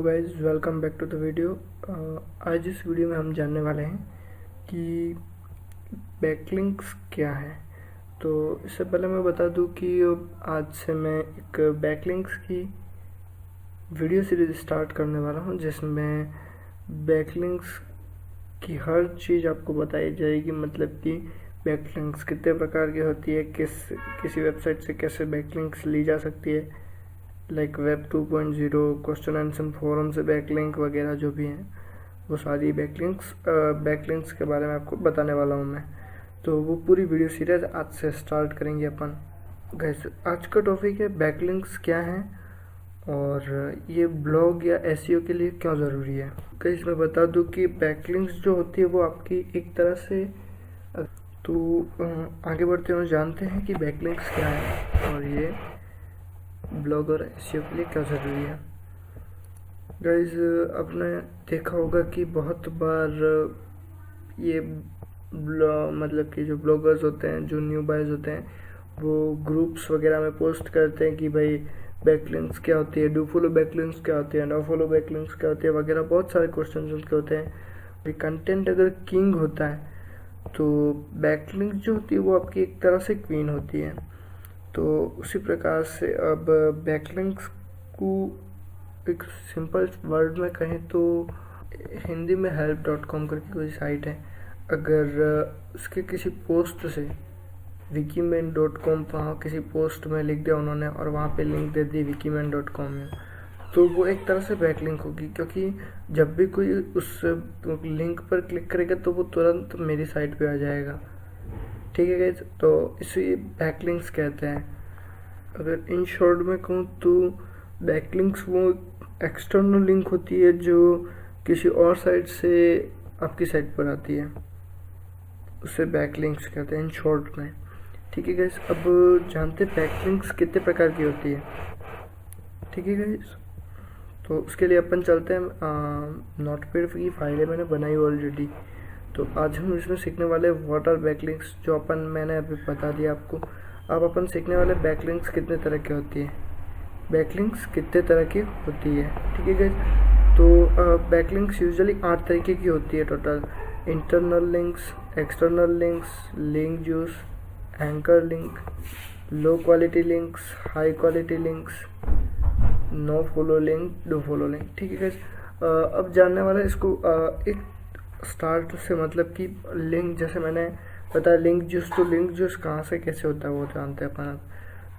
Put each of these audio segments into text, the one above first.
Hello guys, welcome back to the video. आज इस video में हम जानने वाले हैं कि बैकलिंक्स क्या है। तो इससे पहले मैं बता दूं कि आज से मैं एक बैकलिंक्स की वीडियो सीरीज स्टार्ट करने वाला हूं, जिसमें बैकलिंक्स की हर चीज़ आपको बताई जाएगी। मतलब कि बैकलिंक्स कितने प्रकार की होती है, किसी वेबसाइट से कैसे बैकलिंक्स ली जा सकती है, like web 2.0, question answer forum से बैकलिंक वगैरह जो भी हैं, वो सारी बैकलिंक्स के बारे में आपको बताने वाला हूँ मैं। तो वो पूरी वीडियो सीरीज आज से स्टार्ट करेंगे अपन। गाइस, आज का टॉपिक है बैकलिंक्स क्या हैं और ये ब्लॉग या एसईओ के लिए क्यों ज़रूरी है। गाइस, मैं बता दूँ कि बैकलिंक्स जो होती है वो आपकी एक तरह से आगे बढ़ते हुए जानते हैं कि बैकलिंक्स क्या है और ये ब्लॉग और एसईओ के लिए क्या ज़रूरी है। गाइज, आपने देखा होगा कि बहुत बार ये मतलब कि जो ब्लॉगर्स होते हैं, जो न्यू बायर्स होते हैं, वो ग्रुप्स वगैरह में पोस्ट करते हैं कि भाई बैकलिंक्स क्या होती है, डू फॉलो बैकलिंक्स क्या होती है, नो फॉलो बैकलिंक्स क्या होती है वगैरह। बहुत सारे क्वेश्चन उनके होते हैं। कंटेंट अगर किंग होता है तो बैकलिंक्स जो होती है वो आपकी एक तरह से क्वीन होती है। तो उसी प्रकार से अब बैकलिंक्स को एक सिंपल वर्ड में कहें तो हिंदी में help.com करके कोई साइट है। अगर उसके किसी पोस्ट से wikiman.com वहाँ किसी पोस्ट में लिख दिया उन्होंने और वहाँ पे लिंक दे दी wikiman.com में, तो वो एक तरह से बैकलिंक होगी, क्योंकि जब भी कोई उस लिंक पर क्लिक करेगा तो वो तुरंत मेरी साइट पे आ जाएगा। ठीक है गाइस, तो इसे बैकलिंक्स कहते हैं। अगर इन शॉर्ट में कहूँ तो बैकलिंक्स वो एक्सटर्नल लिंक होती है जो किसी और साइट से आपकी साइट पर आती है, उसे बैकलिंक्स कहते हैं इन शॉर्ट में। ठीक है गाइस, अब जानते हैं बैकलिंक्स कितने प्रकार की होती है। ठीक है गाइस, तो उसके लिए अपन चलते हैं। नोटपैड की फाइलें मैंने बनाई ऑलरेडी, तो आज हम इसमें सीखने वाले व्हाट आर बैकलिंक्स, जो मैंने अभी बता दिया आपको। अब अपन सीखने वाले बैकलिंक्स कितने तरह की होती है, बैकलिंक्स कितने तरह की होती है। ठीक है गाइस, तो बैकलिंक्स यूजुअली 8 तरीके की होती है total. Internal links, external links, link juice, anchor link, low quality links, high quality links, no follow link, do follow link. ठीक है गाइस, अब जानने वाला इसको एक स्टार्ट से, मतलब कि लिंक, जैसे मैंने बताया लिंक जूस, तो लिंक जूस कहाँ से कैसे होता है वो जानते हैं अपन।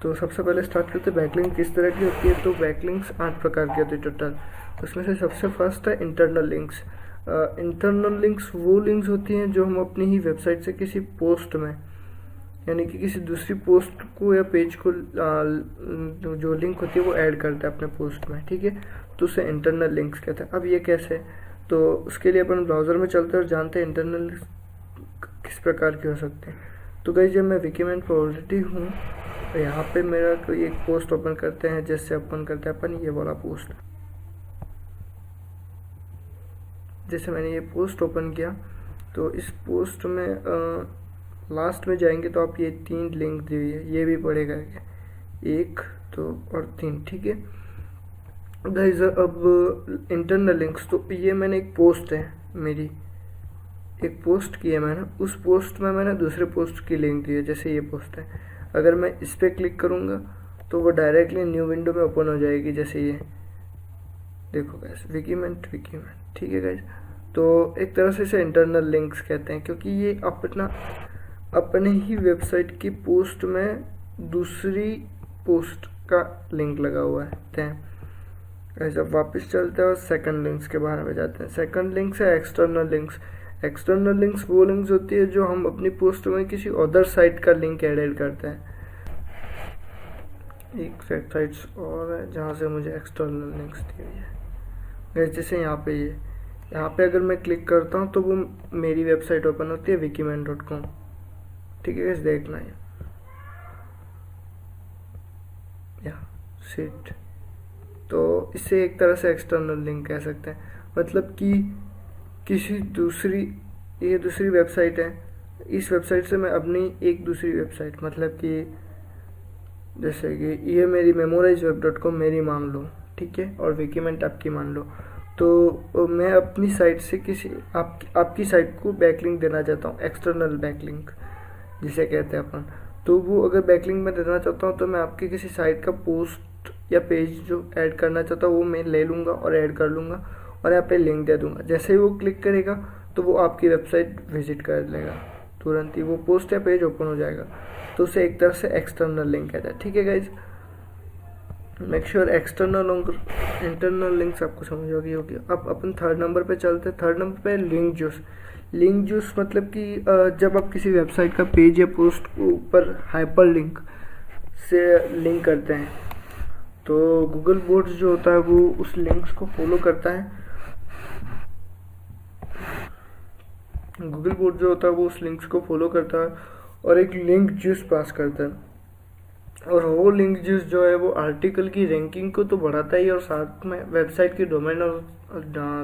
तो सबसे पहले स्टार्ट करते हैं बैकलिंक किस तरह की होती है। तो बैकलिंक्स 8 प्रकार की होती है टोटल। उसमें से सबसे फर्स्ट है इंटरनल लिंक्स। इंटरनल लिंक्स वो लिंक्स होती हैं जो हम अपनी ही वेबसाइट से किसी पोस्ट में, यानी कि किसी दूसरी पोस्ट को या पेज को जो लिंक होती है वो ऐड करते हैं अपने पोस्ट में। ठीक है, तो उसे इंटरनल लिंक्स कहते हैं। अब ये कैसे, तो उसके लिए अपन ब्राउज़र में चलते हैं और जानते हैं इंटरनल किस प्रकार की हो सकते हैं। तो गाइस, जब मैं विकीमैन पर ऑलरेडी हूँ, तो यहाँ पे मेरा कोई एक पोस्ट ओपन करते हैं, जैसे ओपन करते हैं अपन ये वाला पोस्ट। जैसे मैंने ये पोस्ट ओपन किया, तो इस पोस्ट में लास्ट में जाएंगे तो आप ये 3 लिंक दी हुई है, ये भी पड़ेगा 1, 2 और 3। ठीक है गाइस, अब इंटरनल लिंक्स, तो ये मैंने एक पोस्ट है मेरी, एक पोस्ट की है मैंने, उस पोस्ट में मैंने दूसरे पोस्ट की लिंक दी है। जैसे ये पोस्ट है, अगर मैं इस पर क्लिक करूँगा तो वो डायरेक्टली न्यू विंडो में ओपन हो जाएगी। जैसे ये देखो गाइस, विकीमैन। ठीक है गाइस, तो एक तरह से इसे इंटरनल लिंक्स कहते हैं, क्योंकि ये अपने ही वेबसाइट की पोस्ट में दूसरी पोस्ट का लिंक लगा हुआ है। ऐसा वापस चलते हैं और सेकंड लिंक्स के बारे में जाते हैं। सेकंड लिंक्स है एक्सटर्नल लिंक्स। एक्सटर्नल लिंक्स वो लिंक्स होती है जो हम अपनी पोस्ट में किसी अदर साइट का लिंक ऐड करते हैं। एक वेबसाइट्स और है जहाँ से मुझे एक्सटर्नल लिंक्स दी हुई है। जैसे यहाँ पे अगर मैं क्लिक करता हूँ तो वो मेरी वेबसाइट ओपन होती है wikiman.com। ठीक है, देखना है या सीट, तो इसे एक तरह से एक्सटर्नल लिंक कह सकते हैं। मतलब कि किसी ये दूसरी वेबसाइट है, इस वेबसाइट से मैं अपनी एक दूसरी वेबसाइट, मतलब कि जैसे कि ये मेरी memorizeWeb.com मेरी मान लो, ठीक है, और विकीमेंट आपकी मान लो। तो मैं अपनी साइट से किसी आपकी साइट को बैकलिंक देना चाहता हूँ, एक्सटर्नल बैकलिंक जिसे कहते हैं अपन। तो वो अगर बैकलिंक में देना चाहता हूँ तो मैं आपकी किसी साइट का पोस्ट या पेज जो ऐड करना चाहता हूँ वो मैं ले लूँगा और ऐड कर लूँगा और यहाँ पे लिंक दे दूँगा। जैसे ही वो क्लिक करेगा तो वो आपकी वेबसाइट विजिट कर लेगा, तुरंत ही वो पोस्ट या पेज ओपन हो जाएगा। तो उसे एक तरह से एक्सटर्नल लिंक कहता है। ठीक है गाइज, मेक श्योर एक्सटर्नल और इंटरनल लिंक्स आपको समझ होगी। अब अपन थर्ड नंबर पे चलते हैं। थर्ड नंबर पे लिंक जूस। लिंक जूस मतलब कि जब आप किसी वेबसाइट का पेज या पोस्ट को ऊपर हाइपर लिंक से लिंक करते हैं तो गूगल बोट्स जो होता है वो उस लिंक्स को फॉलो करता है। गूगल बोट जो होता है वो उस लिंक्स को फॉलो करता है और एक लिंक जूस पास करता है। और वो लिंक जूस जो है वो आर्टिकल की रैंकिंग को तो बढ़ाता ही और साथ में वेबसाइट की डोमेन और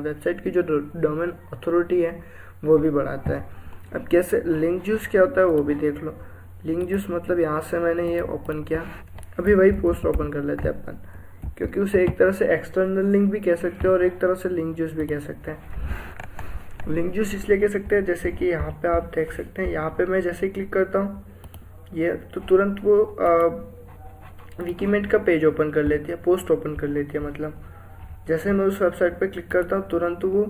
वेबसाइट की जो डोमेन अथॉरिटी है वो भी बढ़ाता है। अब कैसे लिंक जूस क्या होता है वो भी देख लो। लिंक जूस मतलब यहाँ से मैंने ये ओपन किया, अभी वही पोस्ट ओपन कर लेते हैं अपन, क्योंकि उसे एक तरह से एक्सटर्नल लिंक भी कह सकते हैं और एक तरह से लिंक जूस भी कह सकते हैं। लिंक जूस इसलिए कह सकते हैं जैसे कि यहाँ पे आप देख सकते हैं, यहाँ पे मैं जैसे ही क्लिक करता हूँ ये तो तुरंत वो विकीमेंट का पेज ओपन कर लेती है, पोस्ट ओपन कर लेती है। मतलब जैसे मैं उस वेबसाइट पे क्लिक करता हूँ तुरंत वो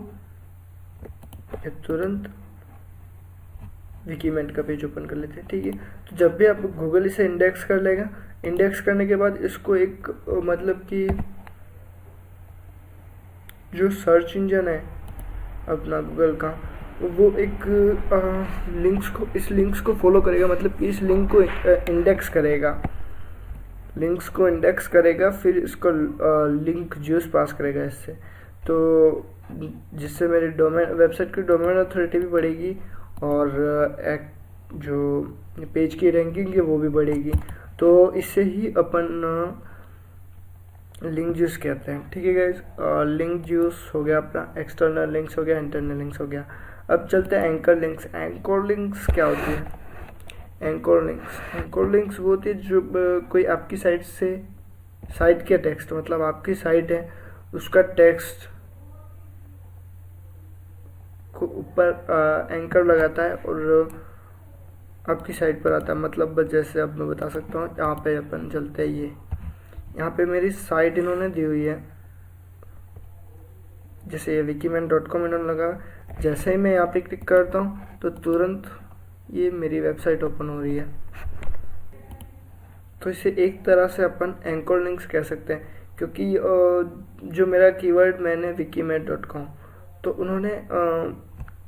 तुरंत विकीमेंट का पेज ओपन कर लेते हैं। ठीक है, तो जब भी आप गूगल इसे इंडेक्स कर लेगा, इंडेक्स करने के बाद इसको एक मतलब कि जो सर्च इंजन है अपना गूगल का वो एक इस लिंक्स को फॉलो करेगा, मतलब कि इस लिंक को इंडेक्स करेगा, लिंक्स को इंडेक्स करेगा, फिर इसको लिंक जूस पास करेगा इससे, तो जिससे मेरी डोमेन वेबसाइट की डोमेन अथॉरिटी भी बढ़ेगी और एक जो पेज की रैंकिंग है वो भी बढ़ेगी। तो इससे ही अपन लिंक जूस कहते हैं। ठीक है गाइज, लिंक जूस हो गया अपना, एक्सटर्नल लिंक्स हो गया, इंटरनल लिंक्स हो गया। अब चलते हैं एंकर लिंक्स। एंकर लिंक्स क्या होती है? एंकर लिंक्स वो होती है जो कोई आपकी साइट से साइट के टेक्स्ट, मतलब आपकी साइट है उसका टेक्स्ट को ऊपर एंकर लगाता है और आपकी साइट पर आता है। मतलब जैसे अब मैं बता सकता हूँ, यहाँ पे अपन चलते हैं, ये यहाँ पे मेरी साइट इन्होंने दी हुई है, जैसे ये wikiman.com इन्होंने लगा। जैसे ही मैं यहाँ पे क्लिक करता हूँ तो तुरंत ये मेरी वेबसाइट ओपन हो रही है। तो इसे एक तरह से अपन एंकर लिंक्स कह सकते हैं, क्योंकि जो मेरा कीवर्ड मैंने wikiman.com, तो उन्होंने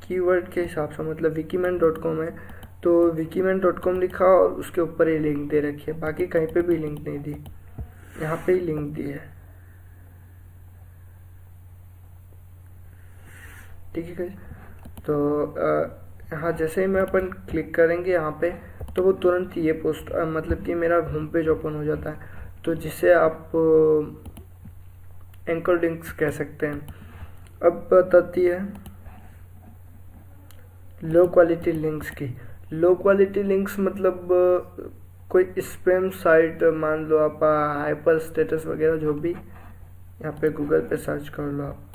कीवर्ड के हिसाब से, मतलब wikiman.com है तो wikiman.com लिखा और उसके ऊपर ही लिंक दे रखी है, बाकी कहीं पे भी लिंक नहीं दी, यहाँ पे ही लिंक दी है। ठीक है गाइस, तो यहाँ जैसे ही मैं अपन क्लिक करेंगे यहाँ पे तो वो तुरंत ये पोस्ट मतलब कि मेरा होम पेज ओपन हो जाता है, तो जिसे आप एंकर लिंक्स कह सकते हैं। अब बताती है लो क्वालिटी लिंक्स की। लो क्वालिटी लिंक्स मतलब कोई स्पैम साइट, मान लो आप हाइपर स्टेटस वगैरह जो भी, यहाँ पे गूगल पे सर्च कर लो आप,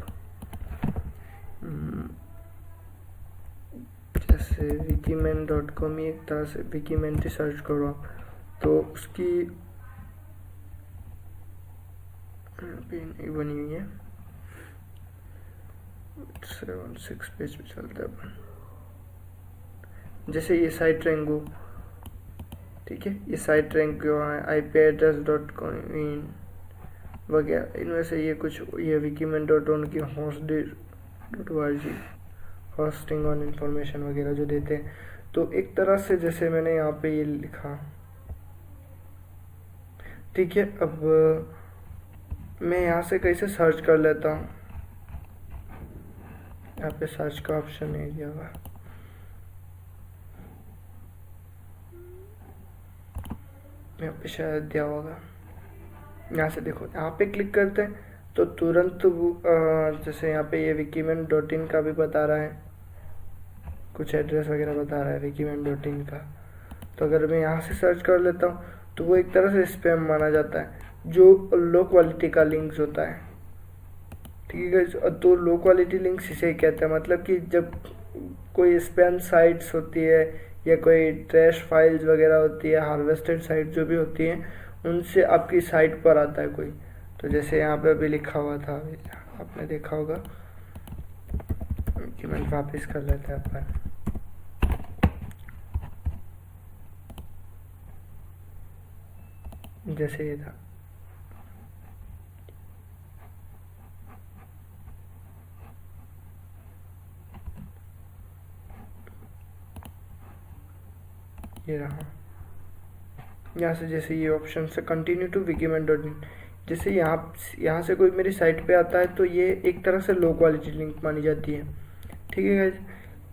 जैसे wikiman.com ही एक तरह से wikiman ही सर्च करो आप, तो उसकी नहीं बनी हुई है। 7-6 पेज पे चलते हैं अपन। जैसे ये साइट रैंक, ठीक है, ये साइट रैंक क्यों है, ipaddress.com वगैरह, इनमें से ये कुछ, ये wikiman.on की host.org होस्टिंग और इन्फॉर्मेशन वगैरह जो देते हैं। तो एक तरह से जैसे मैंने यहाँ पे ये लिखा, ठीक है। अब मैं यहाँ से कैसे सर्च कर लेता हूँ, यहाँ पे सर्च का ऑप्शन नहीं दिया हुआ, यहाँ पे शायद दिया होगा। यहाँ से देखो, यहाँ पे क्लिक करते हैं तो तुरंत जैसे यहाँ पे ये wikiman.in का भी बता रहा है, कुछ एड्रेस वगैरह बता रहा है wikiman.in का। तो अगर मैं यहाँ से सर्च कर लेता हूँ तो वो एक तरह से स्पैम माना जाता है। जो लो क्वालिटी का लिंक्स होता है, ठीक है। तो लो क्वालिटी लिंक्स इसे कहते हैं, मतलब कि जब कोई स्पैम साइट्स होती है या कोई ट्रैश फाइल्स वगैरह होती है, हार्वेस्टेड साइट जो भी होती हैं, उनसे आपकी साइट पर आता है कोई। तो जैसे यहाँ पे अभी लिखा हुआ था, अभी आपने देखा होगा कि मैं वापस कर लेते हैं अपन, जैसे ये था, ये रहा। यहाँ से जैसे ये ऑप्शन से कंटिन्यू टू विकीमैन डॉट इन, जैसे यहाँ से कोई मेरी साइट पे आता है तो ये एक तरह से लो क्वालिटी लिंक मानी जाती है, ठीक है गाइज।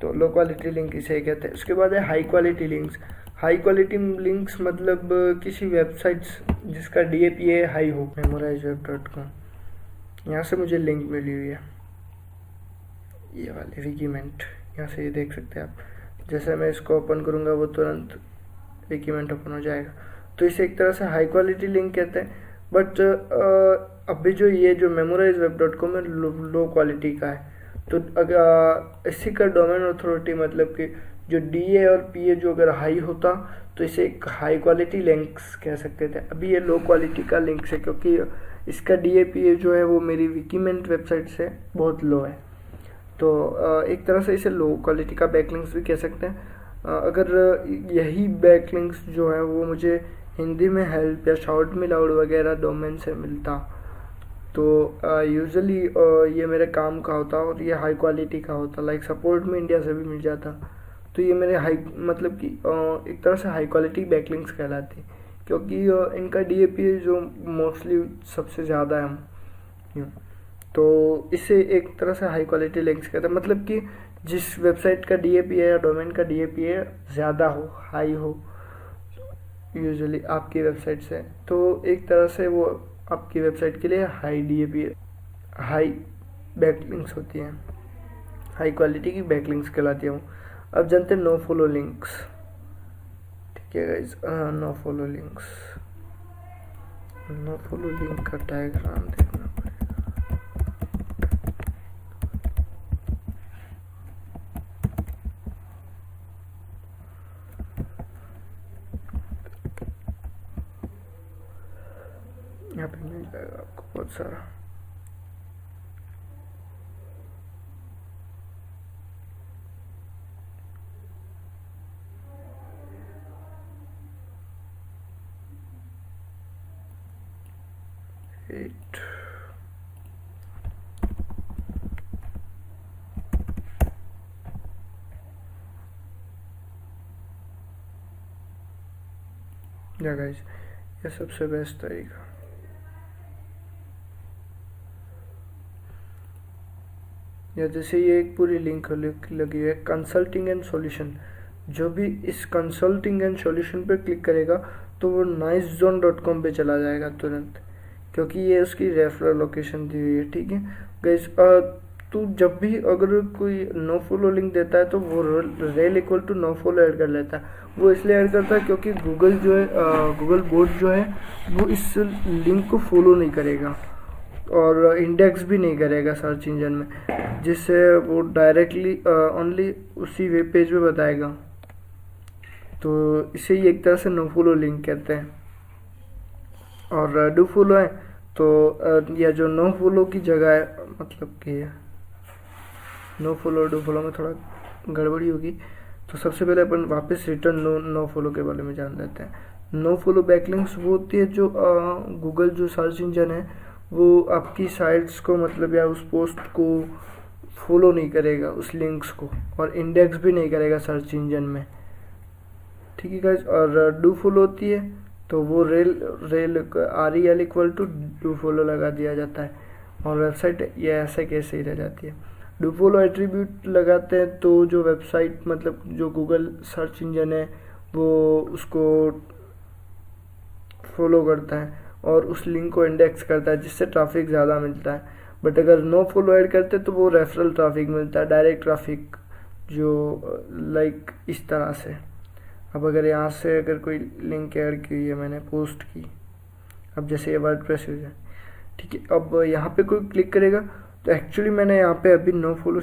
तो लो क्वालिटी लिंक इसे कहते हैं। उसके बाद है high quality links. High quality links मतलब किसी वेबसाइट्स जिसका DAPA हाई हो, memorizeWeb.com, यहाँ से मुझे लिंक मिली हुई है, ये वाले विकीमेंट, यहाँ से ये देख सकते हैं आप। जैसे मैं इसको ओपन करूँगा वो तुरंत विकीमेंट ओपन हो जाएगा। तो इसे एक तरह से हाई क्वालिटी लिंक कहते हैं। बट अभी जो ये जो memorizeWeb.com है लो क्वालिटी का है। तो अगर इसी का डोमेन अथॉरिटी मतलब कि जो DA और PA जो अगर हाई होता तो इसे एक हाई क्वालिटी लिंक्स कह सकते थे। अभी ये लो क्वालिटी का लिंक्स है क्योंकि इसका DAPA जो है वो मेरी विकीमेंट वेबसाइट से बहुत लो है। तो एक तरह से इसे लो क्वालिटी का बैकलिंक्स भी कह सकते हैं। अगर यही बैकलिंक्स जो है वो मुझे हिंदी में हेल्प या शॉर्ट मी लाउड वगैरह डोमेन से मिलता तो यूजुअली ये मेरे काम का होता और ये हाई क्वालिटी का होता, लाइक सपोर्ट में इंडिया से भी मिल जाता। तो ये मेरे हाई मतलब कि एक तरह से हाई क्वालिटी बैकलिंक्स कहलाते क्योंकि इनका DAPA जो मोस्टली सबसे ज़्यादा है। तो इसे एक तरह से हाई क्वालिटी लिंक्स कहते हैं, मतलब कि जिस वेबसाइट का DAPA या डोमेन का DAPA ज़्यादा हो, हाई हो यूजुअली आपकी वेबसाइट से, तो एक तरह से वो आपकी वेबसाइट के लिए हाई DAPA हाई बैकलिंक्स होती हैं, हाई क्वालिटी की बैकलिंक्स कहलाती हैं। अब जानते हैं नो फॉलो लिंक्स, ठीक है guys. No follow links, no follow link का डायग्राम देखना पड़ेगा। यहाँ पे मिल जाएगा आपको बहुत सारा। या गाइस ये सबसे बेस्ट तरीका। या जैसे ये एक पूरी लिंक लगी है कंसल्टिंग एंड सॉल्यूशन, जो भी इस कंसल्टिंग एंड सॉल्यूशन पे क्लिक करेगा तो वो nicezone.com पे चला जाएगा तुरंत, क्योंकि ये उसकी रेफरल लोकेशन दी हुई है, ठीक है गाइस। तो जब भी अगर कोई नो फॉलो लिंक देता है तो वो rel equal to no follow add कर लेता है। वो इसलिए ऐड करता है क्योंकि गूगल जो है गूगल बोट जो है वो इस लिंक को फॉलो नहीं करेगा और इंडेक्स भी नहीं करेगा सर्च इंजन में, जिससे वो डायरेक्टली ओनली उसी वेब पेज पे बताएगा। तो इसे ही एक तरह से नो फॉलो लिंक कहते हैं। और डू फॉलो है तो या जो नो फॉलो की जगह है, मतलब कि नो फॉलो डू फॉलो में थोड़ा गड़बड़ी होगी। तो सबसे पहले अपन वापस रिटर्न नो फॉलो के बारे में जान लेते हैं। नो फॉलो बैकलिंक्स वो होती है जो गूगल जो सर्च इंजन है वो आपकी साइट्स को मतलब या उस पोस्ट को फॉलो नहीं करेगा, उस लिंक्स को, और इंडेक्स भी नहीं करेगा सर्च इंजन में, ठीक है गाइस। और डू फॉलो होती है तो वो rel REL equal to do follow लगा दिया जाता है और वेबसाइट ये ऐसे कैसे ही रह जाती है। डू फॉलो एट्रीब्यूट लगाते हैं तो जो वेबसाइट मतलब जो गूगल सर्च इंजन है वो उसको फॉलो करता है और उस लिंक को इंडेक्स करता है, जिससे ट्रैफिक ज़्यादा मिलता है। बट अगर नो फॉलो ऐड करते तो वो रेफरल ट्रैफिक मिलता है, डायरेक्ट ट्रैफिक, जो लाइक इस तरह से। अब अगर यहाँ से अगर कोई लिंक ऐड की है मैंने पोस्ट की, अब जैसे ये वर्डप्रेस यूज़र, ठीक है। अब यहाँ पे कोई क्लिक करेगा तो एक्चुअली मैंने यहाँ पे अभी नो फॉलो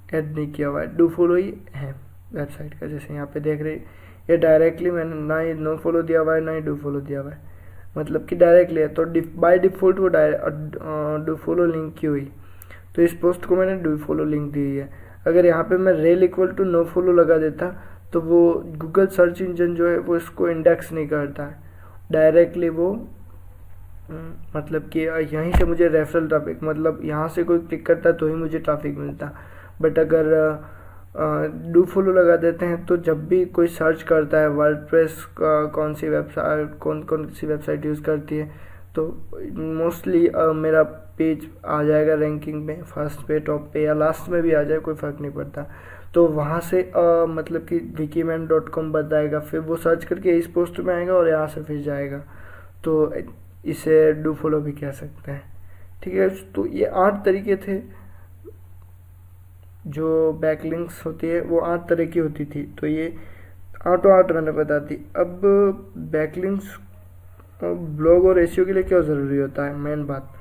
ऐड नहीं किया हुआ है, डू फॉलो ही है वेबसाइट का। जैसे यहाँ पे देख रहे ये डायरेक्टली मैंने ना ही नो फॉलो दिया हुआ है ना ही डू फॉलो दिया हुआ है, मतलब कि डायरेक्टली है। तो बाय डिफ़ॉल्ट वो डू फॉलो लिंक की हुई, तो इस पोस्ट को मैंने डू फॉलो लिंक दी है। अगर यहाँ पे मैं rel equal to no follow लगा देता तो वो गूगल सर्च इंजन जो है वो इसको इंडेक्स नहीं करता है, डायरेक्टली वो मतलब कि यहीं से मुझे रेफरल ट्रैफिक, मतलब यहाँ से कोई क्लिक करता तो ही मुझे ट्रैफिक मिलता। बट अगर डू फॉलो लगा देते हैं तो जब भी कोई सर्च करता है वर्डप्रेस कौन सी वेबसाइट यूज़ करती है, तो मोस्टली मेरा पेज आ जाएगा रैंकिंग में, फर्स्ट पे, टॉप पे या लास्ट में भी आ जाए, कोई फ़र्क नहीं पड़ता। तो वहाँ से मतलब कि wikiman.com बताएगा, फिर वो सर्च करके इस पोस्ट में आएगा और यहाँ से फिर जाएगा। तो इसे डू फॉलो भी कह सकते हैं, ठीक है। तो ये 8 तरीके थे, जो बैकलिंक्स होती है वो 8 तरह की होती थी। तो ये 8 मैंने बता दी। अब बैकलिंक्स ब्लॉग और एसईओ के लिए क्या ज़रूरी होता है, मेन बात।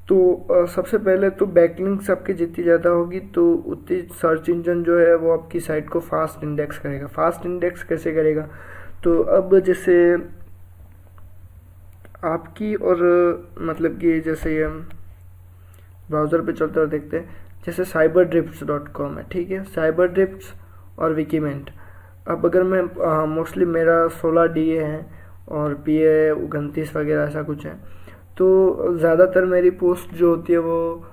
तो सबसे पहले तो बैकलिंक्स आपकी जितनी ज़्यादा होगी तो उतनी सर्च इंजन जो है वो आपकी साइट को फास्ट इंडेक्स करेगा। फास्ट इंडेक्स कैसे करेगा, तो अब जैसे आपकी और मतलब कि जैसे ये ब्राउज़र पे चलते हुए देखते हैं, जैसे cyberdrifts.com है, ठीक है, साइबरड्रिफ्ट्स और विकीमेंट। अब अगर मैं मोस्टली मेरा 16 DA है और PA 29 वगैरह ऐसा कुछ है, तो ज़्यादातर मेरी पोस्ट जो होती है वो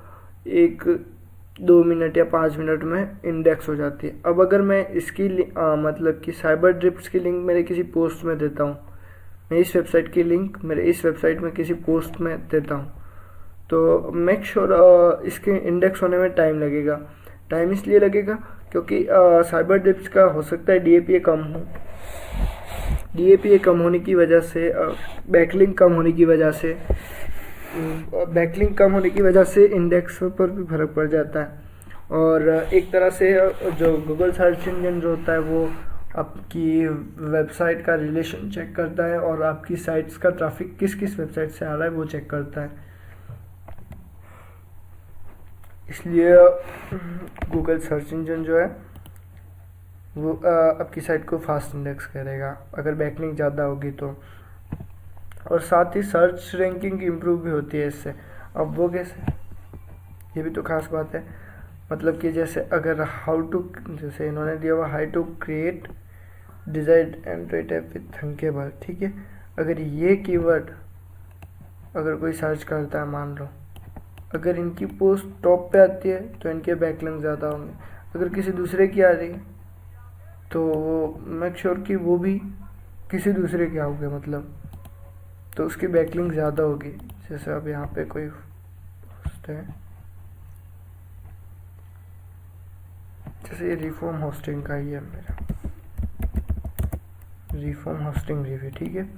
1-2 मिनट या 5 मिनट में इंडेक्स हो जाती है। अब अगर मैं इसकी मतलब कि साइबरड्रिफ्ट्स की लिंक मेरे किसी पोस्ट में देता हूँ, मैं इस वेबसाइट की लिंक मेरे इस वेबसाइट में किसी पोस्ट में देता हूँ, तो मेक श्योर इसके इंडेक्स होने में टाइम लगेगा। टाइम इसलिए लगेगा क्योंकि साइबरड्रिफ्ट्स का हो सकता है DAPA कम हो, DAPA कम होने की वजह से, बैकलिंक कम होने की वजह से इंडेक्स पर भी फर्क पड़ जाता है। और एक तरह से जो गूगल सर्च इंजन जो होता है वो आपकी वेबसाइट का रिलेशन चेक करता है और आपकी साइट्स का ट्रैफिक किस किस वेबसाइट से आ रहा है वो चेक करता है। इसलिए गूगल सर्च इंजन जो है वो आपकी साइट को फास्ट इंडेक्स करेगा अगर बैकलिंक ज़्यादा होगी तो। और साथ ही सर्च रैंकिंग इम्प्रूव भी होती है इससे। अब वो कैसे, ये भी तो खास बात है। मतलब कि जैसे अगर जैसे इन्होंने दिया हुआ how to create desired android app with Thunkable, ठीक है। अगर ये कीवर्ड अगर कोई सर्च करता है, मान लो अगर इनकी पोस्ट टॉप पे आती है तो इनके बैकलिंक ज़्यादा होंगे। अगर किसी दूसरे की आ रही है तो मेक श्योर कि वो भी किसी दूसरे के आओगे, मतलब तो उसकी बैकलिंक ज़्यादा होगी। जैसे अब यहाँ पे कोई पोस्ट है, जैसे ये रिफॉर्म होस्टिंग का ही है मेरा, रिफॉर्म होस्टिंग रिव्यू, ठीक है।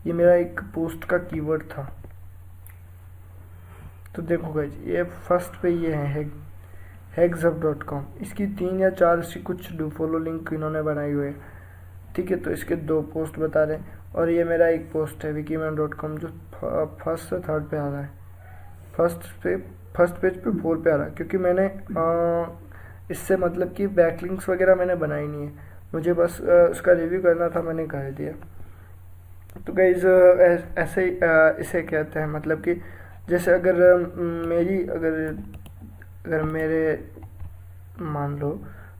ये मेरा एक पोस्ट का कीवर्ड था। तो देखो गाइस, ये फर्स्ट पे ये है hexhub.com, इसकी 3 या 4 सी कुछ डू फॉलो लिंक इन्होंने बनाई हुई है, ठीक है। तो इसके 2 पोस्ट बता रहे हैं। और ये मेरा एक पोस्ट है wikiman.com जो फर्स्ट से थर्ड पे आ रहा है, फर्स्ट पेज पे 4 पे आ रहा है, क्योंकि मैंने इससे मतलब कि बैकलिंक्स वगैरह मैंने बनाई नहीं है, मुझे बस उसका रिव्यू करना था, मैंने कर दिया। तो गाइस ऐसे ही इसे कहते हैं, मतलब कि जैसे अगर मेरे मान लो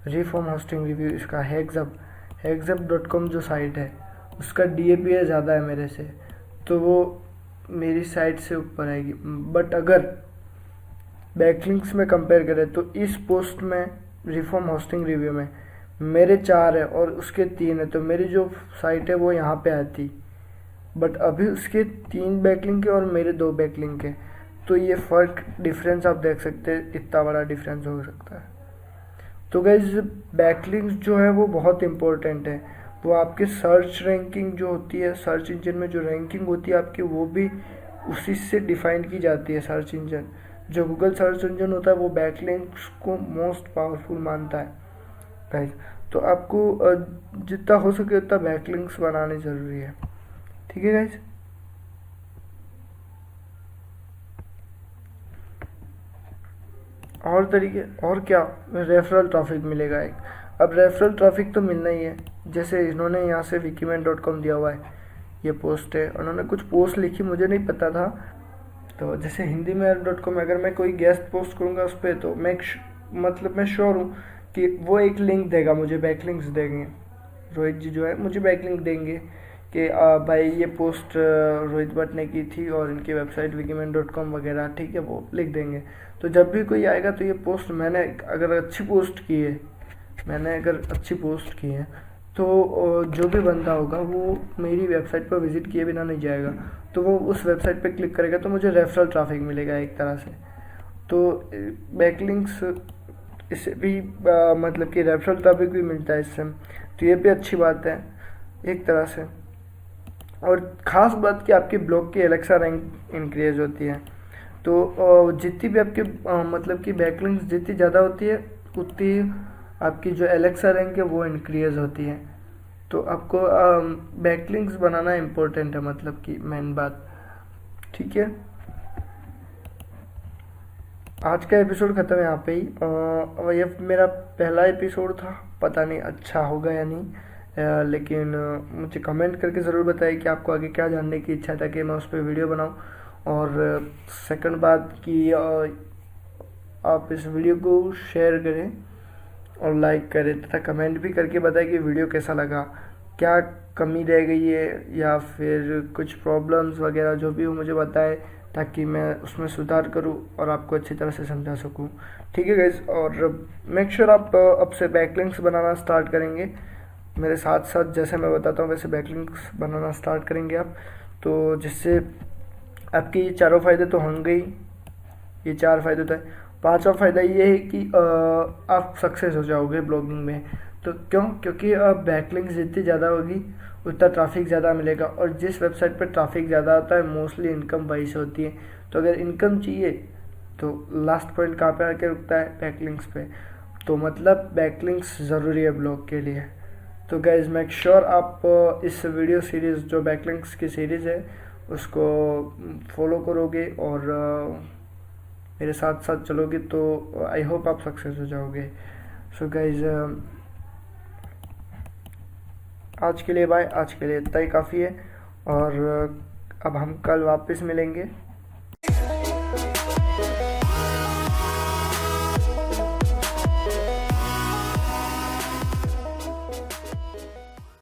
रिफॉर्म होस्टिंग रिव्यू इसका hexhub.com जो साइट है उसका DAPA ज़्यादा है मेरे से, तो वो मेरी साइट से ऊपर आएगी। बट अगर बैकलिंक्स में कंपेयर करें तो इस पोस्ट में रिफॉर्म होस्टिंग रिव्यू में मेरे 4 है और उसके 3 है, तो मेरी जो साइट है वो यहाँ पे आती। बट अभी उसके 3 बैकलिंक है और मेरे 2 बैकलिंक है, तो ये फ़र्क डिफरेंस आप देख सकते हैं, इतना बड़ा डिफरेंस हो सकता है। तो गाइस बैकलिंक्स जो है वो बहुत इम्पोर्टेंट है, वो आपके सर्च रैंकिंग जो होती है, सर्च इंजन में जो रैंकिंग होती है आपकी, वो भी उसी से डिफाइन की जाती है। सर्च इंजन जो गूगल सर्च इंजन होता है वो बैकलिंक्स को मोस्ट पावरफुल मानता है गाइस। तो आपको जितना हो सके उतना बैकलिंक्स बनाने ज़रूरी है, ठीक है गाइस। और तरीके और क्या, रेफरल ट्रैफिक मिलेगा एक। अब रेफरल ट्रैफिक तो मिलना ही है, जैसे इन्होंने यहाँ से wikiman.com दिया हुआ है, ये पोस्ट है, उन्होंने कुछ पोस्ट लिखी, मुझे नहीं पता था। तो जैसे हिंदी में .com, अगर मैं कोई गेस्ट पोस्ट करूँगा उस पर, तो मैं श्योर हूँ कि वो एक लिंक देगा मुझे, बैकलिंक्स देंगे। रोहित जी जो है मुझे बैकलिंक देंगे कि भाई ये पोस्ट रोहित भट्ट ने की थी और इनकी वेबसाइट wikiman.com वगैरह, ठीक है, वो लिख देंगे। तो जब भी कोई आएगा तो ये पोस्ट मैंने अगर अच्छी पोस्ट की है, तो जो भी बंदा होगा वो मेरी वेबसाइट पर विजिट किए बिना नहीं जाएगा, तो वो उस वेबसाइट पर क्लिक करेगा, तो मुझे रेफरल ट्रैफिक मिलेगा एक तरह से। तो बैकलिंक्स इससे भी मतलब कि रेफरल ट्रैफिक भी मिलता है इससे, तो ये भी अच्छी बात है एक तरह से। और ख़ास बात कि आपके ब्लॉग की एलेक्सा रैंक इंक्रीज होती है। तो जितनी भी आपके मतलब कि बैकलिंक्स जितनी ज़्यादा होती है, उतनी आपकी जो एलेक्सा रैंक है वो इंक्रीज होती है। तो आपको बैकलिंक्स बनाना इम्पोर्टेंट है, मतलब कि मेन बात, ठीक है। आज का एपिसोड ख़त्म है यहाँ पे ही। और ये मेरा पहला एपिसोड था, पता नहीं अच्छा होगा या नहीं, लेकिन मुझे कमेंट करके ज़रूर बताइए कि आपको आगे क्या जानने की इच्छा था कि मैं उस पर वीडियो बनाऊँ। और सेकंड बात कि आप इस वीडियो को शेयर करें और लाइक करें, तथा कमेंट भी करके बताएं कि वीडियो कैसा लगा, क्या कमी रह गई है या फिर कुछ प्रॉब्लम्स वगैरह जो भी हो मुझे बताएं, ताकि मैं उसमें सुधार करूं और आपको अच्छी तरह से समझा सकूं, ठीक है गाइस। और मेक श्योर आप अब से बैकलिंक्स बनाना स्टार्ट करेंगे मेरे साथ साथ, जैसे मैं बताता हूं वैसे बैकलिंक्स बनाना स्टार्ट करेंगे आप, तो जिससे आपके ये चारों फ़ायदे तो होंगे ही, ये 4 फ़ायदे तो है। 5वां फ़ायदा ये है कि आप सक्सेस हो जाओगे ब्लॉगिंग में। तो क्योंकि बैकलिंक्स जितनी ज़्यादा होगी उतना ट्रैफिक ज़्यादा मिलेगा, और जिस वेबसाइट पर ट्रैफिक ज़्यादा होता है मोस्टली इनकम वाइज होती है। तो अगर इनकम चाहिए तो लास्ट पॉइंट कहाँ पे आके रुकता है, बैकलिंक्स पे। तो मतलब बैकलिंक्स ज़रूरी है ब्लॉग के लिए। तो गाइज मेक श्योर आप इस वीडियो सीरीज़ जो बैकलिंक्स की सीरीज़ है उसको फॉलो करोगे और मेरे साथ साथ चलोगे, तो आई होप आप सक्सेस हो जाओगे। सो गाइज आज के लिए बाय, आज के लिए इतना ही काफ़ी है, और अब हम कल वापस मिलेंगे।